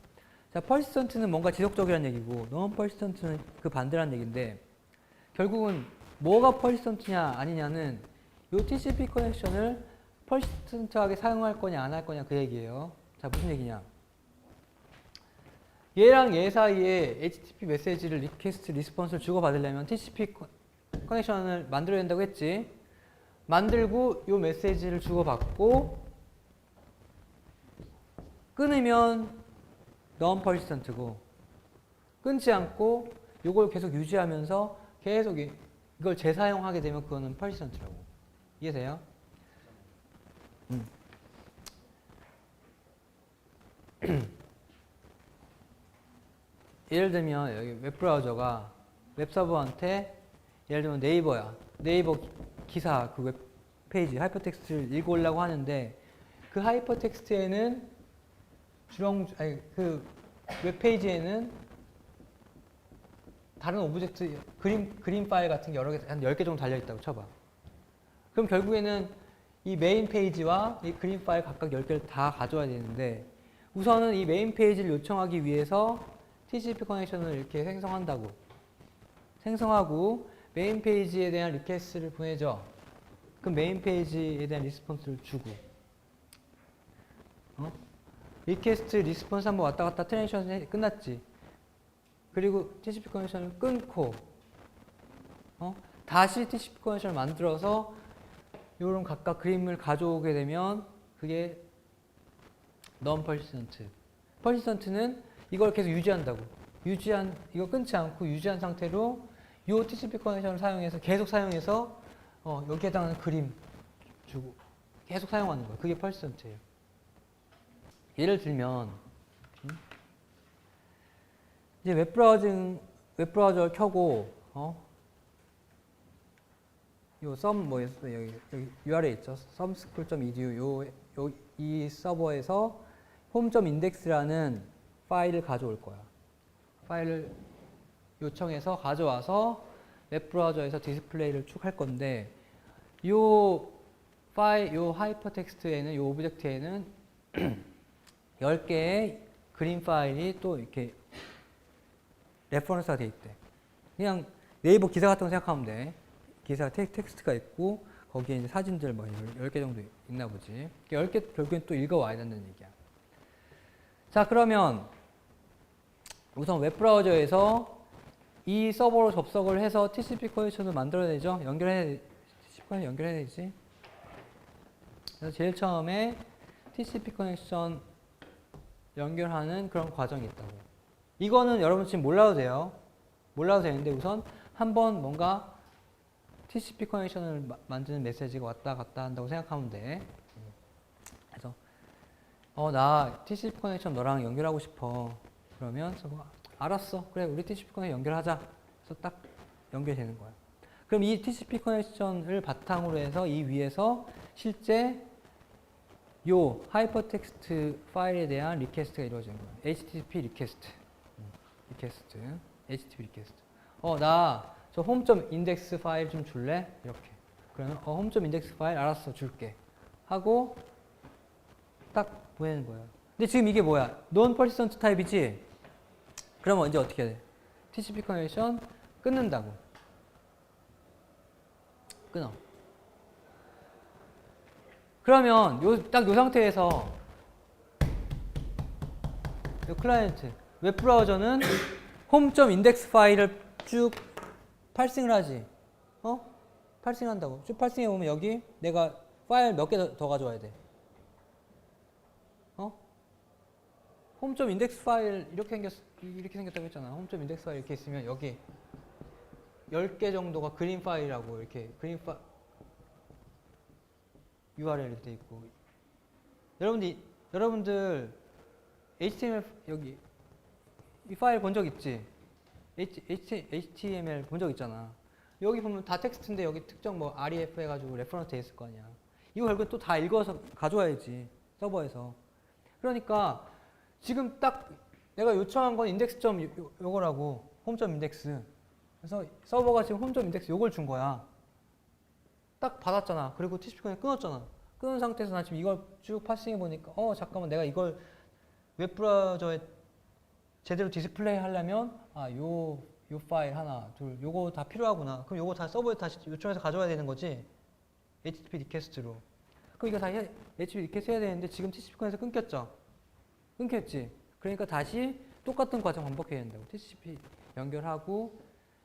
자, persistent는 뭔가 지속적이라는 얘기고 non-persistent는 그 반대라는 얘기인데 결국은 뭐가 persistent냐 아니냐는 이 TCP 커넥션을 persistent하게 사용할 거냐 안 할 거냐 그 얘기예요. 자, 무슨 얘기냐? 얘랑 얘 사이에 HTTP 메시지를 리퀘스트, 리스폰스를 주고받으려면 TCP 커넥션을 만들어야 된다고 했지. 만들고 이 메시지를 주고받고 끊으면 non-persistent고 끊지 않고 이걸 계속 유지하면서 계속 이걸 재사용하게 되면 그거는 persistent라고. 이해돼요? 예를 들면 여기 웹브라우저가 웹서버한테 예를 들면 네이버야. 네이버 기사 그 웹페이지 하이퍼텍스트를 읽어오려고 하는데 그 하이퍼텍스트에는 그 웹페이지에는 다른 오브젝트 그림 파일 같은 게 여러 개 한 10개 정도 달려 있다고 쳐봐. 그럼 결국에는 이 메인 페이지와 이 그림 파일 각각 10개를 다 가져와야 되는데 우선은 이 메인 페이지를 요청하기 위해서 TCP 커넥션을 이렇게 생성한다고. 생성하고 메인 페이지에 대한 리퀘스트를 보내줘. 그럼 메인 페이지에 대한 리스폰스를 주고. 리퀘스트, 리스폰스 한번 왔다 갔다 트랜지션이 끝났지. 그리고 TCP 커넥션을 끊고 다시 TCP 커넥션을 만들어서 이런 각각 그림을 가져오게 되면 그게 non-persistent. persistent는 이걸 계속 유지한다고. 이거 끊지 않고 유지한 상태로 이 TCP 커넥션을 사용해서 계속 사용해서 여기에 해당하는 그림 주고 계속 사용하는 거예요. 그게 persistent예요. 예를 들면 이제 웹브라우저를 켜고 요 여기 URL 있죠. sumschool.edu 이 서버에서 home.index라는 파일을 가져올 거야. 파일을 요청해서 가져와서 웹브라우저에서 디스플레이를 쭉 할 건데 요 하이퍼텍스트에는 요 오브젝트에는 10개의 그림 파일이 또 이렇게 레퍼런스가 돼 있대. 그냥 네이버 기사 같은 거 생각하면 돼. 기사 텍스트가 있고 거기에 이제 사진들 뭐 10개 정도 있나 보지. 10개 결국엔 또 읽어와야 된다는 얘기야. 자, 그러면 우선 웹브라우저에서 이 서버로 접속을 해서 TCP 커넥션을 만들어내죠. TCP 커넥션 연결해야 되지. 그래서 제일 처음에 TCP 커넥션 연결하는 그런 과정이 있다고. 이거는 여러분 지금 몰라도 돼요. 몰라도 되는데 우선 한번 뭔가 TCP 커넥션을 만드는 메시지가 왔다 갔다 한다고 생각하면 돼. 그래서 나 TCP 커넥션 너랑 연결하고 싶어. 그러면 알았어. 그래, 우리 TCP 커넥션 연결하자. 그래서 딱 연결되는 거야. 그럼 이 TCP 커넥션을 바탕으로 해서 이 위에서 실제 요 하이퍼텍스트 파일에 대한 리퀘스트가 이루어지는 거야. HTTP 리퀘스트. HTTP 리퀘스트. 나 저 home.index 파일 좀 줄래? 이렇게. 그러면 home.index 파일 알았어, 줄게. 하고 딱 보내는 거예요. 근데 지금 이게 뭐야? non-persistent 타입이지? 그러면 이제 어떻게 해야 돼? TCP 커넥션 끊는다고. 끊어. 그러면 딱 요 상태에서 요 클라이언트, 웹브라우저는 home.index 파일을 쭉 팔싱을 하지. 팔싱 한다고. 쭉 팔싱해 보면 여기 내가 파일 몇 개 더 가져와야 돼. home.index 파일 이렇게 생겼다고 했잖아. home.index 파일 이렇게 있으면 여기 10개 정도가 그림 파일이라고 이렇게 URL이 돼 있고. 여러분들 HTML 여기 이 파일 본 적 있지? HTML 본 적 있잖아. 여기 보면 다 텍스트인데 여기 특정 뭐 ref 해가지고 레퍼런스 돼 있을 거 아니야. 이거 결국 또 다 읽어서 가져와야지 서버에서. 그러니까 지금 딱 내가 요청한 건 인덱스 점 요거라고 홈 점 인덱스. 그래서 서버가 지금 홈 점 인덱스 요걸 준 거야. 딱 받았잖아. 그리고 TCP 커넥션 끊었잖아. 끊은 상태에서 나 지금 이걸 쭉 파싱해 보니까 잠깐만 내가 이걸 웹브라우저에 제대로 디스플레이 하려면 요 파일 하나 둘 요거 다 필요하구나. 그럼 요거 다 서버에 다시 요청해서 가져와야 되는 거지. HTTP 리퀘스트로. 그럼 이거 다 HTTP 리퀘스트 해야 되는데 지금 TCP 커넥션 끊겼죠. 끊겼지. 그러니까 다시 똑같은 과정 반복해야 된다고. TCP 연결하고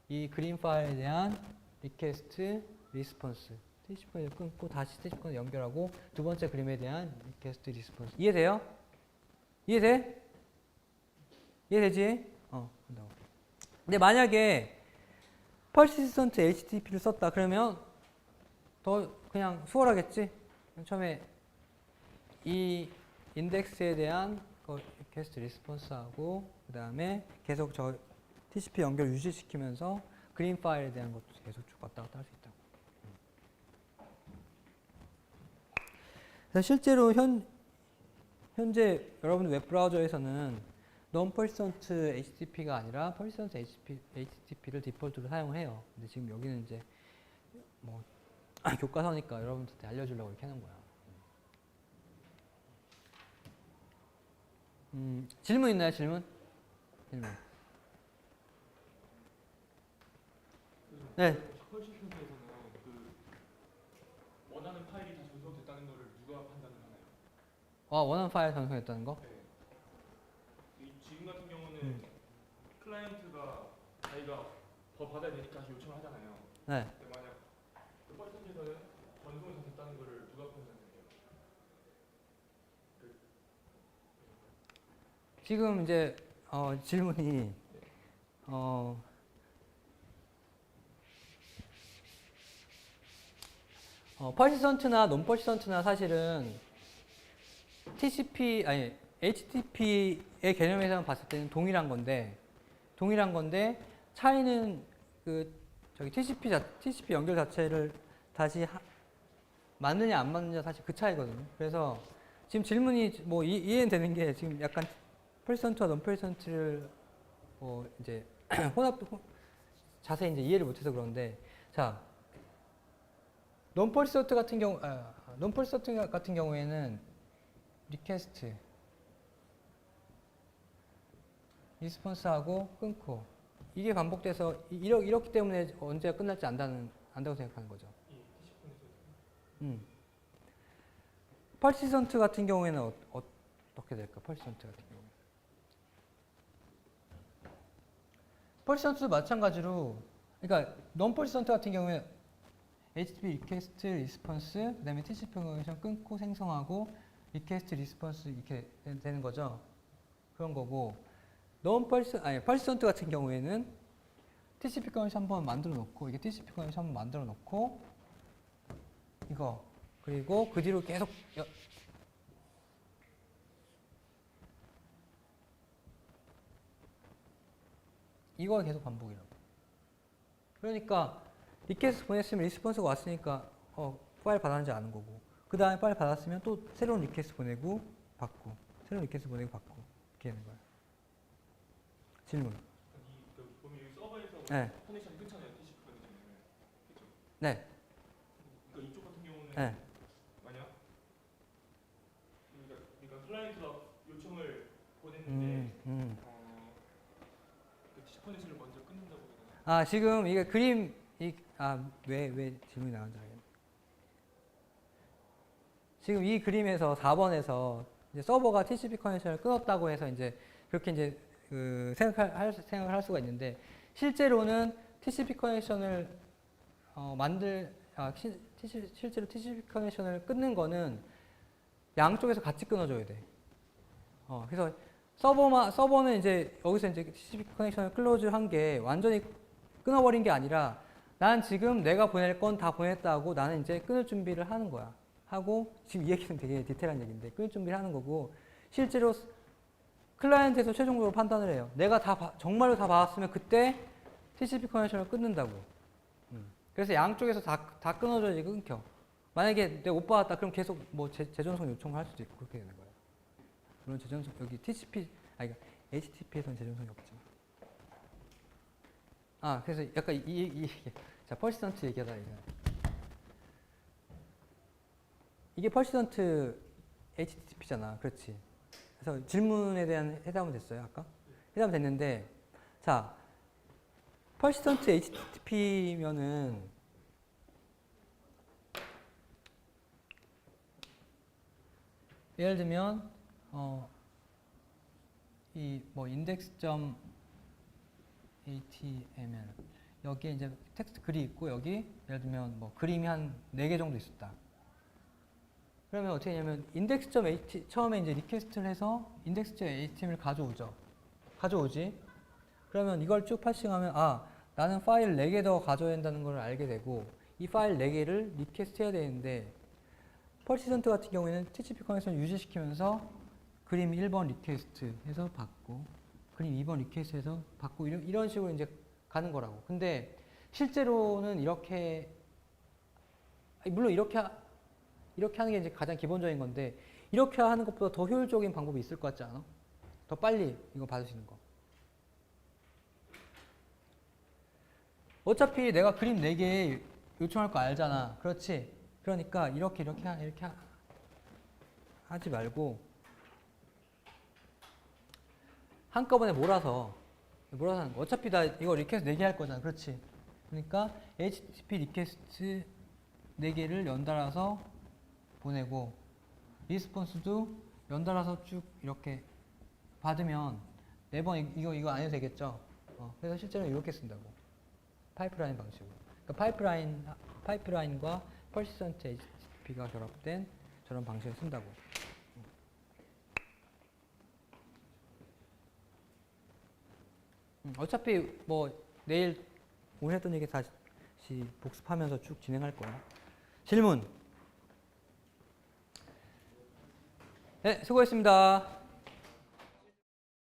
이 그림 파일에 대한 리퀘스트 리스폰스. TCP 커넥션 끊고 다시 TCP 커넥션 연결하고 두 번째 그림에 대한 리퀘스트 리스폰스. 이해돼요? 이해돼? 이해되지? 된다고. 근데 만약에 persistent HTTP를 썼다 그러면 더 그냥 수월하겠지? 처음에 이 인덱스에 대한 리퀘스트 리스폰스하고 그 다음에 계속 저 TCP 연결 유지시키면서 그림 파일에 대한 것도 계속 쭉 왔다 갔다 할 수 있다고. 그래서 실제로 현재 여러분 웹브라우저에서는 non-persistent HTTP가 아니라 persistent HTTP를 디폴트로 사용을 해요. 근데 지금 여기는 이제 뭐 교과서니까 여러분들한테 알려주려고 이렇게 하는 거야. 질문 있나요? 질문? 질문. 네. 펄시스에서는 그 원하는 파일이 다 전송됐다는 것을 누가 판단을 하나요? 원하는 파일 전송했다는 거? 네. 지금 같은 경우는 클라이언트가 자기가 더 받아야 되니까 요청을 하잖아요. 네. 근데 만약 그 펄시스에서는 전송이 다 됐다는 것을 누가 판단해요? 지금 이제 질문이 persistent나 non-persistent나 사실은 TCP 아니 HTTP의 개념에서만 봤을 때는 동일한 건데 차이는 그 저기 TCP 연결 자체를 다시 맞느냐 안 맞느냐 사실 그 차이거든요. 그래서 지금 질문이 뭐 이해는 되는 게 지금 약간 persistent와 non-persistent를 이제 자세히 이제 이해를 못해서 그런데 자 non-persistent 같은 경우에는 리퀘스트 리스폰스하고 끊고 이게 반복돼서 이렇기 때문에 언제가 끝날지 안다고 생각하는 거죠. persistent 같은 경우에는 어떻게 될까? persistent 같은 경우에 persistent도 마찬가지로 그러니까 non-persistent 같은 경우에 HTTP 리퀘스트 리스폰스 그다음에 TCP 커넥션 끊고 생성하고 리퀘스트 리스폰스 이렇게 되는 거죠. 그런 거고 persistent 같은 경우에는 TCP 커넥션 한번 만들어 놓고 이게 TCP 커넥션 한번 만들어 놓고 이거 그리고 그 뒤로 계속 이거 계속 반복이라고. 그러니까 리퀘스트 보냈으면 리스폰스가 왔으니까 파일 받았는지 아는 거고 그 다음에 파일 받았으면 또 새로운 리퀘스트 보내고 받고 새로운 리퀘스트 보내고 받고 이렇게 하는 거야. 질문. 보면 여기 서버에서 네. 커넥션이 끊잖아요. TCP 커넥션을. 그렇죠? 네. 그러니까 이쪽 같은 경우는 네. 만약 그러니까 클라이언트가 요청을 보냈는데 그 TCP 커넥션을 먼저 끊는다고 그러잖아요. 지금 이게 그림 왜 질문이 나온지 알겠네. 지금 이 그림에서 4번에서 이제 서버가 TCP 커넥션을 끊었다고 해서 이제 그렇게 이제 생각을 할 수가 있는데 실제로는 TCP 커넥션을 실제로 TCP 커넥션을 끊는 거는 양쪽에서 같이 끊어줘야 돼. 그래서 서버는 이제 여기서 이제 TCP 커넥션을 클로즈한 게 완전히 끊어버린 게 아니라 난 지금 내가 보낼 건 다 보냈다고 나는 이제 끊을 준비를 하는 거야. 하고 지금 이 얘기는 되게 디테일한 얘기인데 끊을 준비를 하는 거고 실제로 클라이언트에서 최종적으로 판단을 해요. 내가 정말로 다 받았으면 그때 TCP 커넥션을 끊는다고. 그래서 양쪽에서 다 끊어져야지 끊겨. 만약에 내가 못 받았다 그럼 계속 뭐 재전송 요청을 할 수도 있고 그렇게 되는 거예요. 물론 재전송 여기 그러니까 HTTP에서는 재전송이 없지만. 그래서 약간 자, 퍼시던트 얘기하다 이게 퍼시던트 HTTP잖아. 그렇지. 그래서 질문에 대한 해답은 됐어요, 아까? 해답은 됐는데, 자, 퍼시던트 HTTP면은 예를 들면 이 뭐 index.html 여기에 이제 텍스트 글이 있고 여기 예를 들면 뭐 그림이 한 4개 정도 있었다. 그러면 어떻게 하냐면 index.ht 처음에 이제 리퀘스트를 해서 index.html 가져오지. 그러면 이걸 쭉 파싱하면 나는 파일 4개 더 가져야 된다는 걸 알게 되고 이 파일 4개를 리퀘스트 해야 되는데 퍼시던트 같은 경우에는 TCP 커넥션 유지시키면서 그림 1번 리퀘스트 해서 받고 그림 2번 리퀘스트 해서 받고 이런 식으로 이제 가는 거라고. 근데 실제로는 이렇게 물론 이렇게 하는 게 이제 가장 기본적인 건데 이렇게 하는 것보다 더 효율적인 방법이 있을 것 같지 않아? 더 빨리 이거 받으시는 거. 어차피 내가 그림 4개 요청할 거 알잖아. 그렇지? 그러니까 이렇게 하지 말고 한꺼번에 몰아서 하는 거. 어차피 나 이거 리퀘스트 4개 할 거잖아. 그렇지? 그러니까 HTTP 리퀘스트 4개를 연달아서 보내고 리스폰스도 연달아서 쭉 이렇게 받으면 4번 이거 안 해도 되겠죠? 그래서 실제로 이렇게 쓴다고. 파이프라인 방식으로. 그러니까 파이프라인과 퍼시스턴트 HTTP가 결합된 저런 방식을 쓴다고. 어차피 뭐 내일 오늘 했던 얘기 다시 복습하면서 쭉 진행할 거야. 질문. 네, 수고했습니다.